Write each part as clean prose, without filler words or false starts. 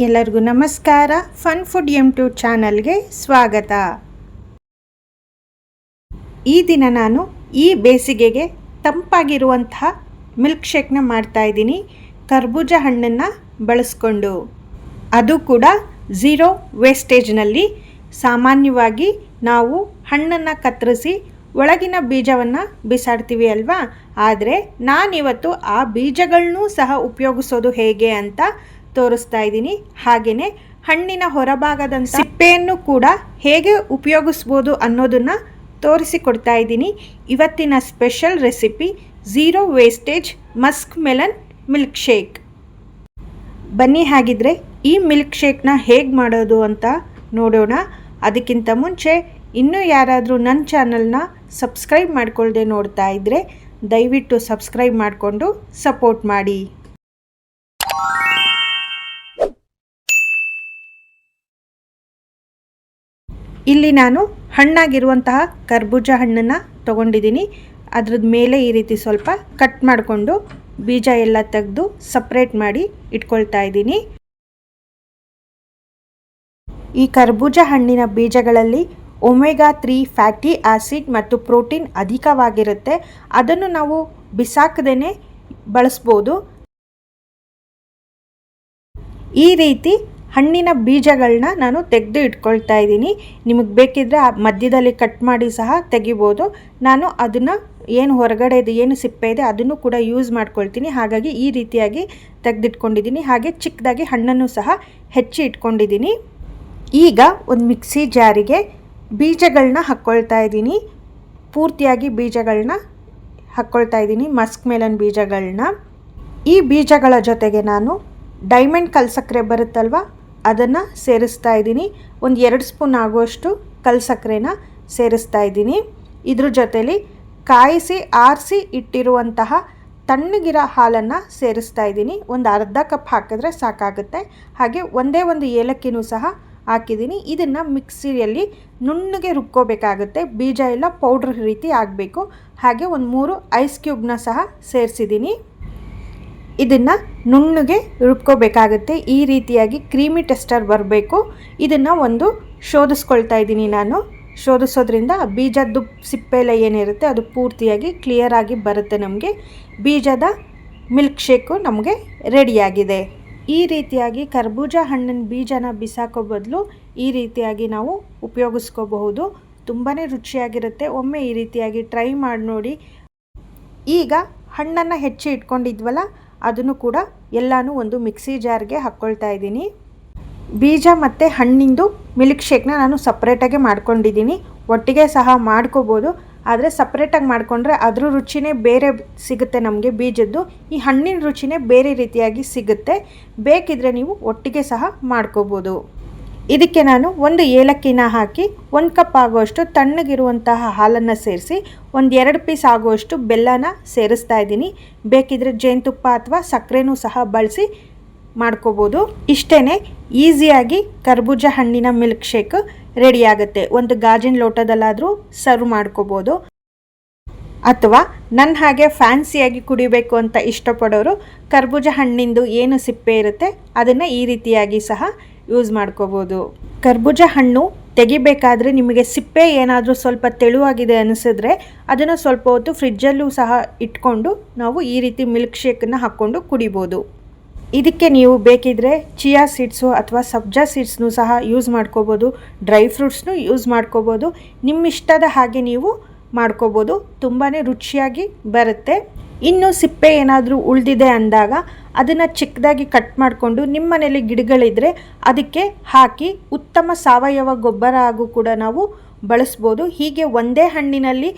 ಎಲ್ಲರಿಗೂ ನಮಸ್ಕಾರ. Fun food M2 ಚಾನಲ್ಗೆ ಸ್ವಾಗತ. ಈ ದಿನ ನಾನು ಈ ಬೇಸಿಗೆಗೆ ತಂಪಾಗಿರುವಂತಹ ಮಿಲ್ಕ್ ಶೇಕ್ನ ಮಾಡ್ತಾ ಇದ್ದೀನಿ, ಕರ್ಬೂಜ ಹಣ್ಣನ್ನು ಬಳಸ್ಕೊಂಡು. ಅದು ಕೂಡ ಝೀರೋ ವೇಸ್ಟೇಜ್ನಲ್ಲಿ. ಸಾಮಾನ್ಯವಾಗಿ ನಾವು ಹಣ್ಣನ್ನು ಕತ್ತರಿಸಿ ಒಳಗಿನ ಬೀಜವನ್ನು ಬಿಸಾಡ್ತೀವಿ ಅಲ್ವಾ, ಆದರೆ ನಾನಿವತ್ತು ಆ ಬೀಜಗಳನ್ನೂ ಸಹ ಉಪಯೋಗಿಸೋದು ಹೇಗೆ ಅಂತ ತೋರಿಸ್ತಾ ಇದ್ದೀನಿ. ಹಾಗೆಯೇ ಹಣ್ಣಿನ ಹೊರಭಾಗದ ಸಿಪ್ಪೆಯನ್ನು ಕೂಡ ಹೇಗೆ ಉಪಯೋಗಿಸ್ಬೋದು ಅನ್ನೋದನ್ನು ತೋರಿಸಿಕೊಡ್ತಾ ಇದ್ದೀನಿ. ಇವತ್ತಿನ special recipe zero wastage musk melon milk shake. ಬನ್ನಿ ಹಾಗಿದ್ರೆ ಈ ಮಿಲ್ಕ್ ಶೇಕ್ನ ಹೇಗೆ ಮಾಡೋದು ಅಂತ ನೋಡೋಣ. ಅದಕ್ಕಿಂತ ಮುಂಚೆ ಇನ್ನೂ ಯಾರಾದರೂ ನನ್ನ ಚಾನಲ್ನ ಸಬ್ಸ್ಕ್ರೈಬ್ ಮಾಡ್ಕೊಳ್ಳದೆ ನೋಡ್ತಾ ಇದ್ದರೆ ದಯವಿಟ್ಟು ಸಬ್ಸ್ಕ್ರೈಬ್ ಮಾಡಿಕೊಂಡು ಸಪೋರ್ಟ್ ಮಾಡಿ. ಇಲ್ಲಿ ನಾನು ಹಣ್ಣಾಗಿರುವಂತಹ ಕರ್ಬೂಜ ಹಣ್ಣನ್ನು ತೊಗೊಂಡಿದ್ದೀನಿ. ಅದ್ರದ್ದು ಮೇಲೆ ಈ ರೀತಿ ಸ್ವಲ್ಪ ಕಟ್ ಮಾಡಿಕೊಂಡು ಬೀಜ ಎಲ್ಲ ತೆಗೆದು ಸಪ್ರೇಟ್ ಮಾಡಿ ಇಟ್ಕೊಳ್ತಾ ಇದ್ದೀನಿ. ಈ ಕರ್ಬೂಜ ಹಣ್ಣಿನ ಬೀಜಗಳಲ್ಲಿ ಒಮೆಗಾ 3 ಫ್ಯಾಟಿ ಆಸಿಡ್ ಮತ್ತು ಪ್ರೋಟೀನ್ ಅಧಿಕವಾಗಿರುತ್ತೆ. ಅದನ್ನು ನಾವು ಬಿಸಾಕದೇನೆ ಬಳಸ್ಬೋದು. ಈ ರೀತಿ ಹಣ್ಣಿನ ಬೀಜಗಳನ್ನ ನಾನು ತೆಗೆದು ಇಟ್ಕೊಳ್ತಾ ಇದ್ದೀನಿ. ನಿಮಗೆ ಬೇಕಿದ್ದರೆ ಮಧ್ಯದಲ್ಲಿ ಕಟ್ ಮಾಡಿ ಸಹ ತೆಗಿಬೋದು. ನಾನು ಅದನ್ನು ಏನು ಹೊರಗಡೆದು ಏನು ಸಿಪ್ಪೆ ಇದೆ ಅದನ್ನು ಕೂಡ ಯೂಸ್ ಮಾಡ್ಕೊಳ್ತೀನಿ. ಹಾಗಾಗಿ ಈ ರೀತಿಯಾಗಿ ತೆಗೆದಿಟ್ಕೊಂಡಿದ್ದೀನಿ. ಹಾಗೆ ಚಿಕ್ಕದಾಗಿ ಹಣ್ಣನ್ನು ಸಹ ಹೆಚ್ಚಿ ಇಟ್ಕೊಂಡಿದ್ದೀನಿ. ಈಗ ಒಂದು ಮಿಕ್ಸಿ ಜಾರಿಗೆ ಬೀಜಗಳನ್ನ ಹಾಕ್ಕೊಳ್ತಾ ಇದ್ದೀನಿ. ಪೂರ್ತಿಯಾಗಿ ಬೀಜಗಳನ್ನ ಹಾಕ್ಕೊಳ್ತಾ ಇದ್ದೀನಿ, ಮಸ್ಕ್ ಮೆಲನ್ ಬೀಜಗಳನ್ನ. ಈ ಬೀಜಗಳ ಜೊತೆಗೆ ನಾನು ಡೈಮಂಡ್ ಕಲ್ಸಕ್ಕರೆ ಬರುತ್ತಲ್ವ, ಅದನ್ನು ಸೇರಿಸ್ತಾ ಇದ್ದೀನಿ. ಒಂದು 2 ಸ್ಪೂನ್ ಆಗುವಷ್ಟು ಕಲ್ಸಕ್ಕರೆನ ಸೇರಿಸ್ತಾ ಇದ್ದೀನಿ. ಇದ್ರ ಜೊತೆಲಿ ಕಾಯಿಸಿ ಆರಿಸಿ ಇಟ್ಟಿರುವಂತಹ ತಣ್ಣಗಿರೋ ಹಾಲನ್ನು ಸೇರಿಸ್ತಾ ಇದ್ದೀನಿ. ಒಂದು ಅರ್ಧ ಕಪ್ ಹಾಕಿದ್ರೆ ಸಾಕಾಗುತ್ತೆ. ಹಾಗೆ ಒಂದೇ ಒಂದು ಏಲಕ್ಕಿನೂ ಸಹ ಹಾಕಿದ್ದೀನಿ. ಇದನ್ನು ಮಿಕ್ಸಿಯಲ್ಲಿ ನುಣ್ಣಗೆ ರುಬ್ಕೋಬೇಕಾಗುತ್ತೆ. ಬೀಜ ಎಲ್ಲ ಪೌಡ್ರ್ ರೀತಿ ಆಗಬೇಕು. ಹಾಗೆ ಒಂದು 3 ಐಸ್ ಕ್ಯೂಬ್ನ ಸಹ ಸೇರಿಸಿದ್ದೀನಿ. ಇದನ್ನು ನುಣ್ಣಗೆ ರುಬ್ಕೋಬೇಕಾಗುತ್ತೆ. ಈ ರೀತಿಯಾಗಿ ಕ್ರೀಮಿ ಟೆಕ್ಸ್ಚರ್ ಬರಬೇಕು. ಇದನ್ನು ಒಂದು ಶೋಧಿಸ್ಕೊಳ್ತಾ ಇದ್ದೀನಿ ನಾನು. ಶೋಧಿಸೋದ್ರಿಂದ ಬೀಜದ್ದು ಸಿಪ್ಪೆ ಎಲ್ಲ ಏನಿರುತ್ತೆ ಅದು ಪೂರ್ತಿಯಾಗಿ ಕ್ಲಿಯರಾಗಿ ಬರುತ್ತೆ. ನಮಗೆ ಬೀಜದ ಮಿಲ್ಕ್ ಶೇಕು ನಮಗೆ ರೆಡಿಯಾಗಿದೆ. ಈ ರೀತಿಯಾಗಿ ಕರ್ಬೂಜ ಹಣ್ಣಿನ ಬೀಜನ ಬಿಸಾಕೋ ಬದಲು ಈ ರೀತಿಯಾಗಿ ನಾವು ಉಪಯೋಗಿಸ್ಕೋಬಹುದು. ತುಂಬಾ ರುಚಿಯಾಗಿರುತ್ತೆ. ಒಮ್ಮೆ ಈ ರೀತಿಯಾಗಿ ಟ್ರೈ ಮಾಡಿ ನೋಡಿ. ಈಗ ಹಣ್ಣನ್ನು ಹೆಚ್ಚಿ ಇಟ್ಕೊಂಡಿದ್ವಲ್ಲ, ಅದನ್ನು ಕೂಡ ಎಲ್ಲನೂ ಒಂದು ಮಿಕ್ಸಿ ಜಾರ್ಗೆ ಹಾಕ್ಕೊಳ್ತಾ ಇದ್ದೀನಿ. ಬೀಜ ಮತ್ತು ಹಣ್ಣಿಂದು ಮಿಲ್ಕ್ ಶೇಕ್ನ ನಾನು ಸಪ್ರೇಟಾಗಿ ಮಾಡ್ಕೊಂಡಿದ್ದೀನಿ. ಒಟ್ಟಿಗೆ ಸಹ ಮಾಡ್ಕೋಬೋದು, ಆದರೆ ಸಪ್ರೇಟಾಗಿ ಮಾಡಿಕೊಂಡ್ರೆ ಅದ್ರ ರುಚಿನೇ ಬೇರೆ ಸಿಗುತ್ತೆ ನಮಗೆ. ಬೀಜದ್ದು ಈ ಹಣ್ಣಿನ ರುಚಿನೇ ಬೇರೆ ರೀತಿಯಾಗಿ ಸಿಗುತ್ತೆ. ಬೇಕಿದ್ರೆ ನೀವು ಒಟ್ಟಿಗೆ ಸಹ ಮಾಡ್ಕೋಬೋದು. ಇದಕ್ಕೆ ನಾನು ಒಂದು ಏಲಕ್ಕಿನ ಹಾಕಿ 1 ಕಪ್ ಆಗುವಷ್ಟು ತಣ್ಣಗಿರುವಂತಹ ಹಾಲನ್ನು ಸೇರಿಸಿ ಒಂದು 2 ಪೀಸ್ ಆಗುವಷ್ಟು ಬೆಲ್ಲನ ಸೇರಿಸ್ತಾ ಇದ್ದೀನಿ. ಬೇಕಿದ್ರೆ ಜೇನುತುಪ್ಪ ಅಥವಾ ಸಕ್ಕರೆನೂ ಸಹ ಬಳಸಿ ಮಾಡ್ಕೋಬೋದು. ಇಷ್ಟೇ ಈಸಿಯಾಗಿ ಕರ್ಬೂಜ ಹಣ್ಣಿನ ಮಿಲ್ಕ್ ಶೇಕ್ ರೆಡಿಯಾಗುತ್ತೆ. ಒಂದು ಗಾಜಿನ ಲೋಟದಲ್ಲಾದರೂ ಸರ್ವ್ ಮಾಡ್ಕೋಬೋದು. ಅಥವಾ ನನ್ನ ಹಾಗೆ ಫ್ಯಾನ್ಸಿಯಾಗಿ ಕುಡಿಬೇಕು ಅಂತ ಇಷ್ಟಪಡೋರು ಕರ್ಬೂಜ ಹಣ್ಣಿಂದು ಏನು ಸಿಪ್ಪೆ ಇರುತ್ತೆ ಅದನ್ನು ಈ ರೀತಿಯಾಗಿ ಸಹ ಯೂಸ್ ಮಾಡ್ಕೋಬೋದು. ಕರ್ಬೂಜ ಹಣ್ಣು ತೆಗಿಬೇಕಾದ್ರೆ ನಿಮಗೆ ಸಿಪ್ಪೆ ಏನಾದರೂ ಸ್ವಲ್ಪ ತೆಳುವಾಗಿದೆ ಅನಿಸಿದ್ರೆ ಅದನ್ನು ಸ್ವಲ್ಪ ಹೊತ್ತು ಫ್ರಿಜ್ಜಲ್ಲೂ ಸಹ ಇಟ್ಕೊಂಡು ನಾವು ಈ ರೀತಿ ಮಿಲ್ಕ್ ಶೇಕನ್ನು ಹಾಕ್ಕೊಂಡು ಕುಡಿಬೋದು. ಇದಕ್ಕೆ ನೀವು ಬೇಕಿದ್ರೆ ಚಿಯಾ ಸೀಡ್ಸು ಅಥವಾ ಸಬ್ಜಾ ಸೀಡ್ಸ್ನೂ ಸಹ ಯೂಸ್ ಮಾಡ್ಕೋಬೋದು. ಡ್ರೈ ಫ್ರೂಟ್ಸ್ನೂ ಯೂಸ್ ಮಾಡ್ಕೋಬೋದು. ನಿಮ್ಮ ಇಷ್ಟದ ಹಾಗೆ ನೀವು ಮಾಡ್ಕೋಬೋದು. ತುಂಬಾ ರುಚಿಯಾಗಿ ಬರುತ್ತೆ. ಇನ್ನು ಸಿಪ್ಪೆ ಏನಾದರೂ ಉಳಿದಿದೆ ಅಂದಾಗ ಅದನ್ನು ಚಿಕ್ಕದಾಗಿ ಕಟ್ ಮಾಡಿಕೊಂಡು ನಿಮ್ಮ ಮನೇಲಿ ಗಿಡಗಳಿದ್ದರೆ ಅದಕ್ಕೆ ಹಾಕಿ ಉತ್ತಮ ಸಾವಯವ ಗೊಬ್ಬರ ಹಾಗೂ ಕೂಡ ನಾವು ಬಳಸ್ಬೋದು. ಹೀಗೆ ಒಂದೇ ಹಣ್ಣಿನಲ್ಲಿ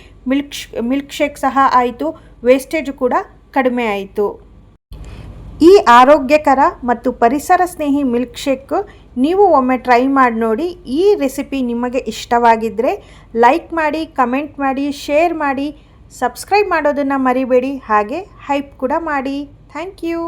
ಮಿಲ್ಕ್ ಶೇಕ್ ಸಹ ಆಯಿತು, ವೇಸ್ಟೇಜ್ ಕೂಡ ಕಡಿಮೆ ಆಯಿತು. ಈ ಆರೋಗ್ಯಕರ ಮತ್ತು ಪರಿಸರ ಸ್ನೇಹಿ ಮಿಲ್ಕ್ ಶೇಕ್ ನೀವು ಒಮ್ಮೆ ಟ್ರೈ ಮಾಡಿ ನೋಡಿ. ಈ ರೆಸಿಪಿ ನಿಮಗೆ ಇಷ್ಟವಾಗಿದ್ದರೆ ಲೈಕ್ ಮಾಡಿ, ಕಮೆಂಟ್ ಮಾಡಿ, ಶೇರ್ ಮಾಡಿ, ಸಬ್ಸ್ಕ್ರೈಬ್ ಮಾಡೋದನ್ನು ಮರಿಬೇಡಿ. ಹಾಗೆ ಹೈಪ್ ಕೂಡ ಮಾಡಿ. Thank you.